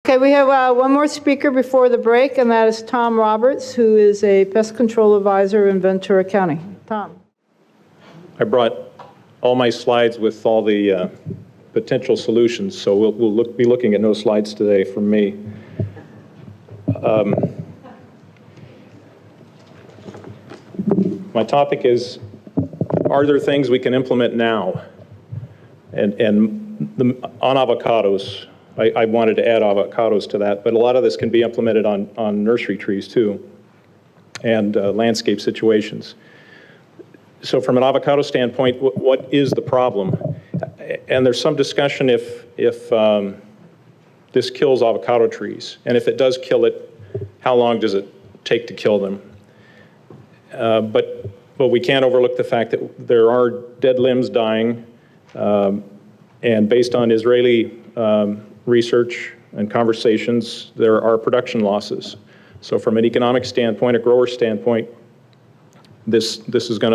Okay, we have one more speaker before the break, and that is Tom Roberts, who is a pest control advisor in Ventura County. Tom. I brought all my slides with all the potential solutions, so we'll be looking at no slides today from me. My topic is, are there things we can implement now? And on avocados, I wanted to add avocados to that, but a lot of this can be implemented on nursery trees too, and landscape situations. So from an avocado standpoint, what is the problem? And there's some discussion if this kills avocado trees, and if it does kill it, how long does it take to kill them? But we can't overlook the fact that there are dead limbs dying, and based on Israeli research and conversations, there are production losses. So from an economic standpoint, a grower standpoint, this is going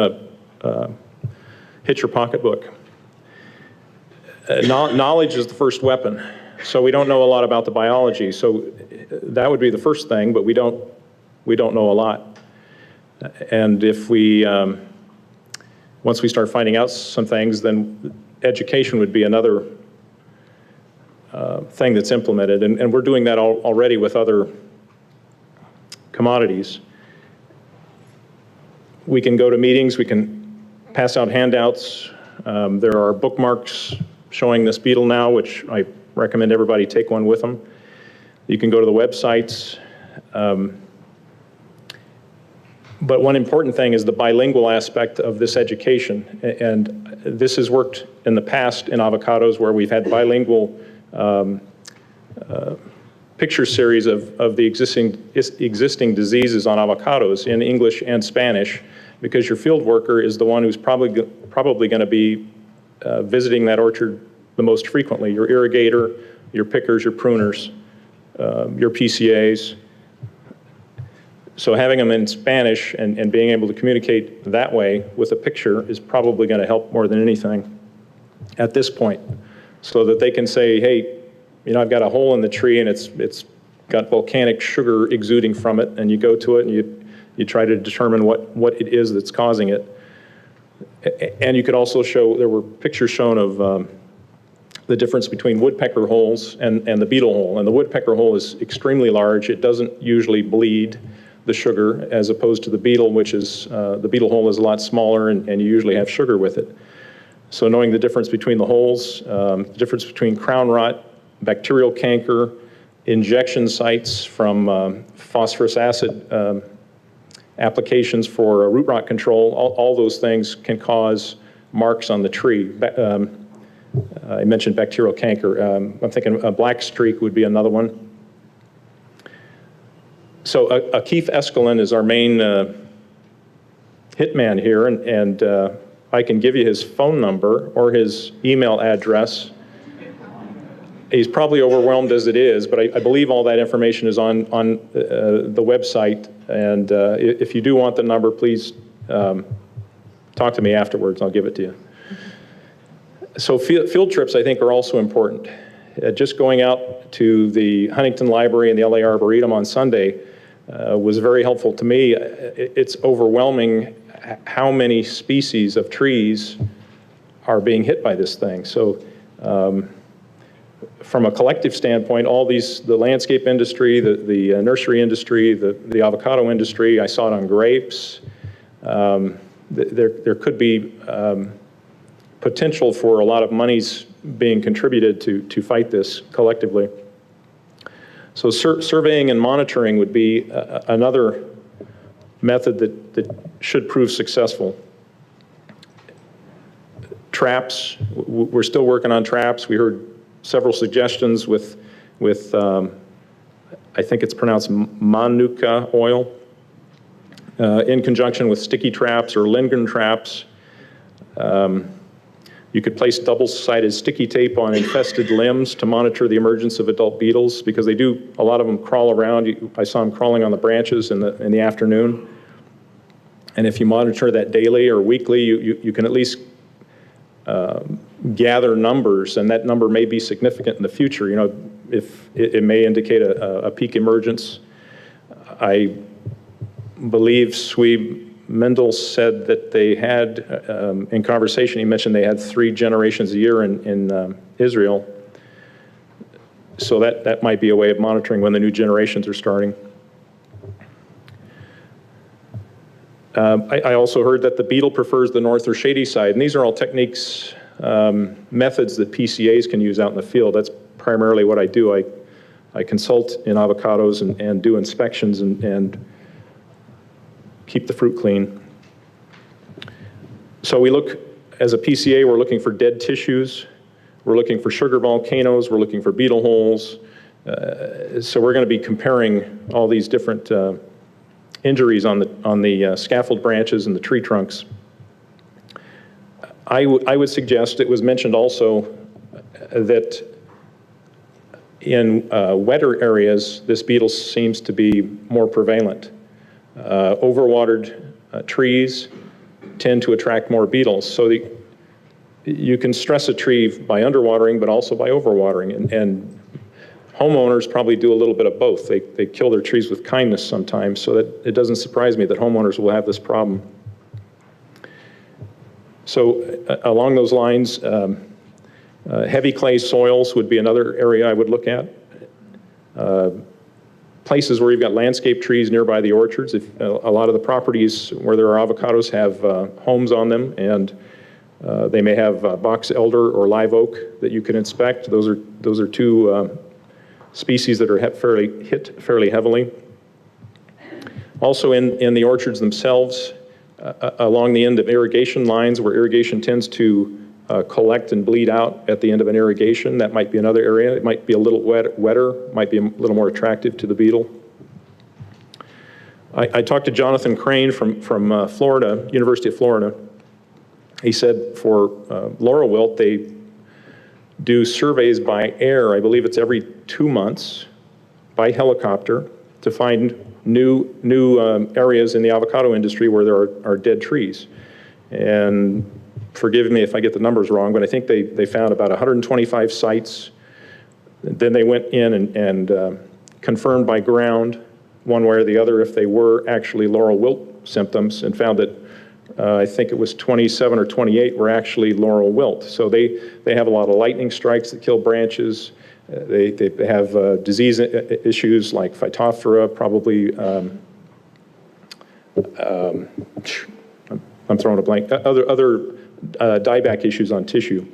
to hit your pocketbook. Knowledge is the first weapon. So we don't know a lot about the biology. So that would be the first thing, but we don't know a lot. And if we, once we start finding out some things, then education would be another thing that's implemented. And we're doing that already with other commodities. We can go to meetings, we can pass out handouts. There are bookmarks showing this beetle now, which I recommend everybody take one with them. You can go to the websites. But one important thing is the bilingual aspect of this education. And this has worked in the past in avocados where we've had bilingual picture series of the existing diseases on avocados in English and Spanish, because your field worker is the one who's probably going to be visiting that orchard the most frequently. Your irrigator, your pickers, your pruners, your PCAs. So having them in Spanish and being able to communicate that way with a picture is probably going to help more than anything at this point, so that they can say, hey, you know, I've got a hole in the tree and it's got volcanic sugar exuding from it, and you go to it and you try to determine what it is that's causing it. And you could also show, there were pictures shown of the difference between woodpecker holes and the beetle hole. And the woodpecker hole is extremely large. It doesn't usually bleed the sugar, as opposed to the beetle, which is, the beetle hole is a lot smaller and you usually have sugar with it. So knowing the difference between the holes, the difference between crown rot, bacterial canker, injection sites from phosphorus acid applications for root rot control, all those things can cause marks on the tree. I mentioned bacterial canker. I'm thinking a black streak would be another one. So Keith Escalin is our main hitman here, and I can give you his phone number or his email address. He's probably overwhelmed as it is, but I believe all that information is on the website. And if you do want the number, please talk to me afterwards. I'll give it to you. So field trips, I think, are also important. Just going out to the Huntington Library and the LA Arboretum on Sunday was very helpful to me. It's overwhelming how many species of trees are being hit by this thing. So from a collective standpoint, the landscape industry, the nursery industry, the avocado industry, I saw it on grapes. There could be potential for a lot of monies being contributed to fight this collectively. So surveying and monitoring would be another method that should prove successful. Traps, we're still working on traps. We heard several suggestions with I think it's pronounced manuka oil, in conjunction with sticky traps or Lindgren traps. You could place double-sided sticky tape on infested limbs to monitor the emergence of adult beetles, because they do, a lot of them crawl around. I saw them crawling on the branches in the afternoon. And if you monitor that daily or weekly, you can at least gather numbers, and that number may be significant in the future. You know, if it may indicate a peak emergence. I believe Sweeb Mendel said that they had, in conversation, he mentioned they had 3 generations a year in Israel. So that might be a way of monitoring when the new generations are starting. I also heard that the beetle prefers the north or shady side, and these are all techniques, methods that PCAs can use out in the field. That's primarily what I do. I consult in avocados and do inspections and keep the fruit clean. So we look, as a PCA, we're looking for dead tissues, we're looking for sugar volcanoes, we're looking for beetle holes. So we're going to be comparing all these different injuries on the scaffold branches and the tree trunks. I would suggest, it was mentioned also, that in wetter areas, this beetle seems to be more prevalent. Overwatered trees tend to attract more beetles. So you can stress a tree by underwatering, but also by overwatering. And homeowners probably do a little bit of both. They kill their trees with kindness sometimes, so that it doesn't surprise me that homeowners will have this problem. So along those lines, heavy clay soils would be another area I would look at. Places where you've got landscape trees nearby the orchards. If a lot of the properties where there are avocados have homes on them, and they may have box elder or live oak that you can inspect. Those are 2 species that are hit fairly heavily. Also in the orchards themselves, along the end of irrigation lines where irrigation tends to collect and bleed out at the end of an irrigation, that might be another area. It might be a little wetter, might be a little more attractive to the beetle. I talked to Jonathan Crane from Florida, University of Florida. He said for laurel wilt, they do surveys by air. I believe it's every 2 months by helicopter to find new areas in the avocado industry where there are dead trees. And forgive me if I get the numbers wrong, but I think they found about 125 sites. Then they went in and confirmed by ground, one way or the other, if they were actually laurel wilt symptoms, and found that I think it was 27 or 28 were actually laurel wilt. So they have a lot of lightning strikes that kill branches. They have disease issues like Phytophthora, probably, I'm throwing a blank, other dieback issues on tissue.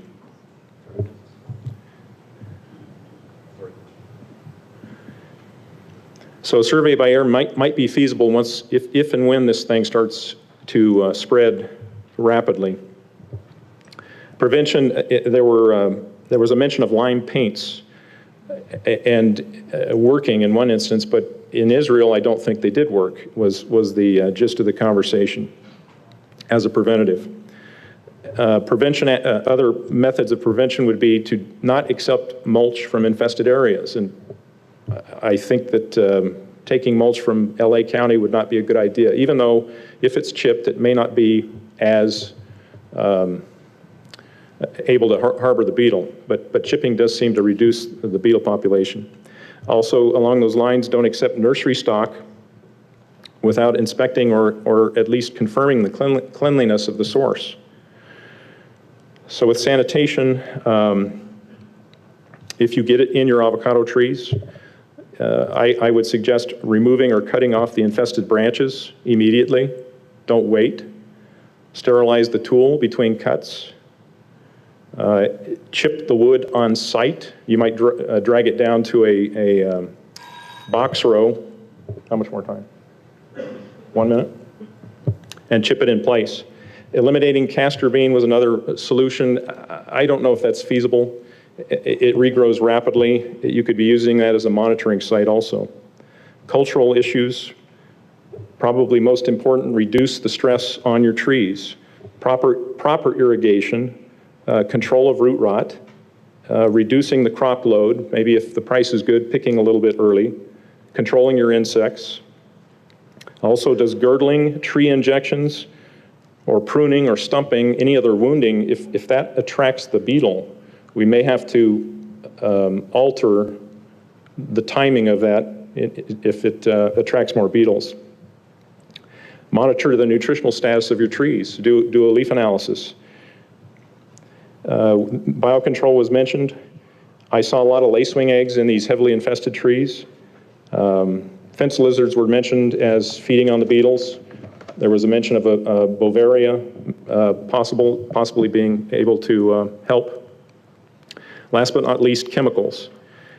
So a survey by air might be feasible once, if and when this thing starts to spread rapidly. Prevention, there was a mention of lime paints and working in one instance, but in Israel I don't think they did work, was the gist of the conversation as a preventative. Prevention, other methods of prevention would be to not accept mulch from infested areas. And I think that taking mulch from LA County would not be a good idea, even though if it's chipped, it may not be as able to harbor the beetle. But chipping does seem to reduce the beetle population. Also, along those lines, don't accept nursery stock without inspecting or at least confirming the cleanliness of the source. So with sanitation, if you get it in your avocado trees, I would suggest removing or cutting off the infested branches immediately. Don't wait. Sterilize the tool between cuts. Chip the wood on site. You might drag it down to a box row. How much more time? 1 minute? And chip it in place. Eliminating castor bean was another solution. I don't know if that's feasible. It regrows rapidly. You could be using that as a monitoring site also. Cultural issues, probably most important, reduce the stress on your trees. Proper irrigation, control of root rot, reducing the crop load, maybe if the price is good, picking a little bit early, controlling your insects. Also, does girdling, tree injections, or pruning or stumping, any other wounding, if that attracts the beetle, we may have to alter the timing of that if it attracts more beetles. Monitor the nutritional status of your trees. Do a leaf analysis. Biocontrol was mentioned. I saw a lot of lacewing eggs in these heavily infested trees. Fence lizards were mentioned as feeding on the beetles. There was a mention of a Bovaria possibly being able to help. Last but not least, chemicals.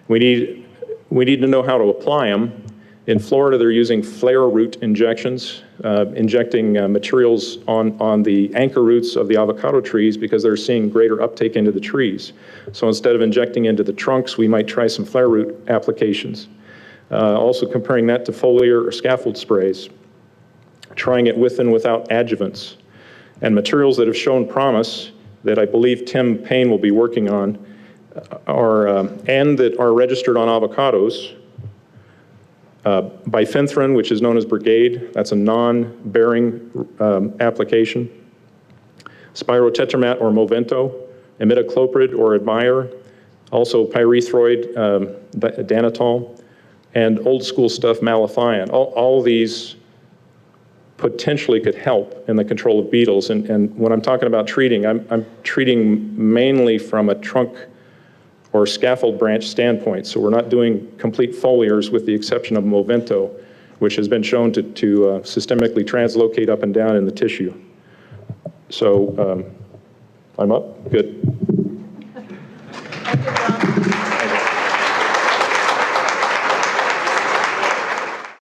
We need to know how to apply them. In Florida, they're using flare root injections, injecting materials on the anchor roots of the avocado trees because they're seeing greater uptake into the trees. So instead of injecting into the trunks, we might try some flare root applications. Also comparing that to foliar or scaffold sprays, trying it with and without adjuvants. And materials that have shown promise that I believe Tim Payne will be working on and that are registered on avocados. Bifenthrin, which is known as Brigade, that's a non-bearing application. Spirotetramat or Movento, imidacloprid or Admire, also pyrethroid, Danitol, and old school stuff, malathion. All of these potentially could help in the control of beetles. And when I'm talking about treating, I'm treating mainly from a trunk or scaffold branch standpoint. So we're not doing complete foliars with the exception of Movento, which has been shown to systemically translocate up and down in the tissue. So I'm up, good. Thank you, Tom.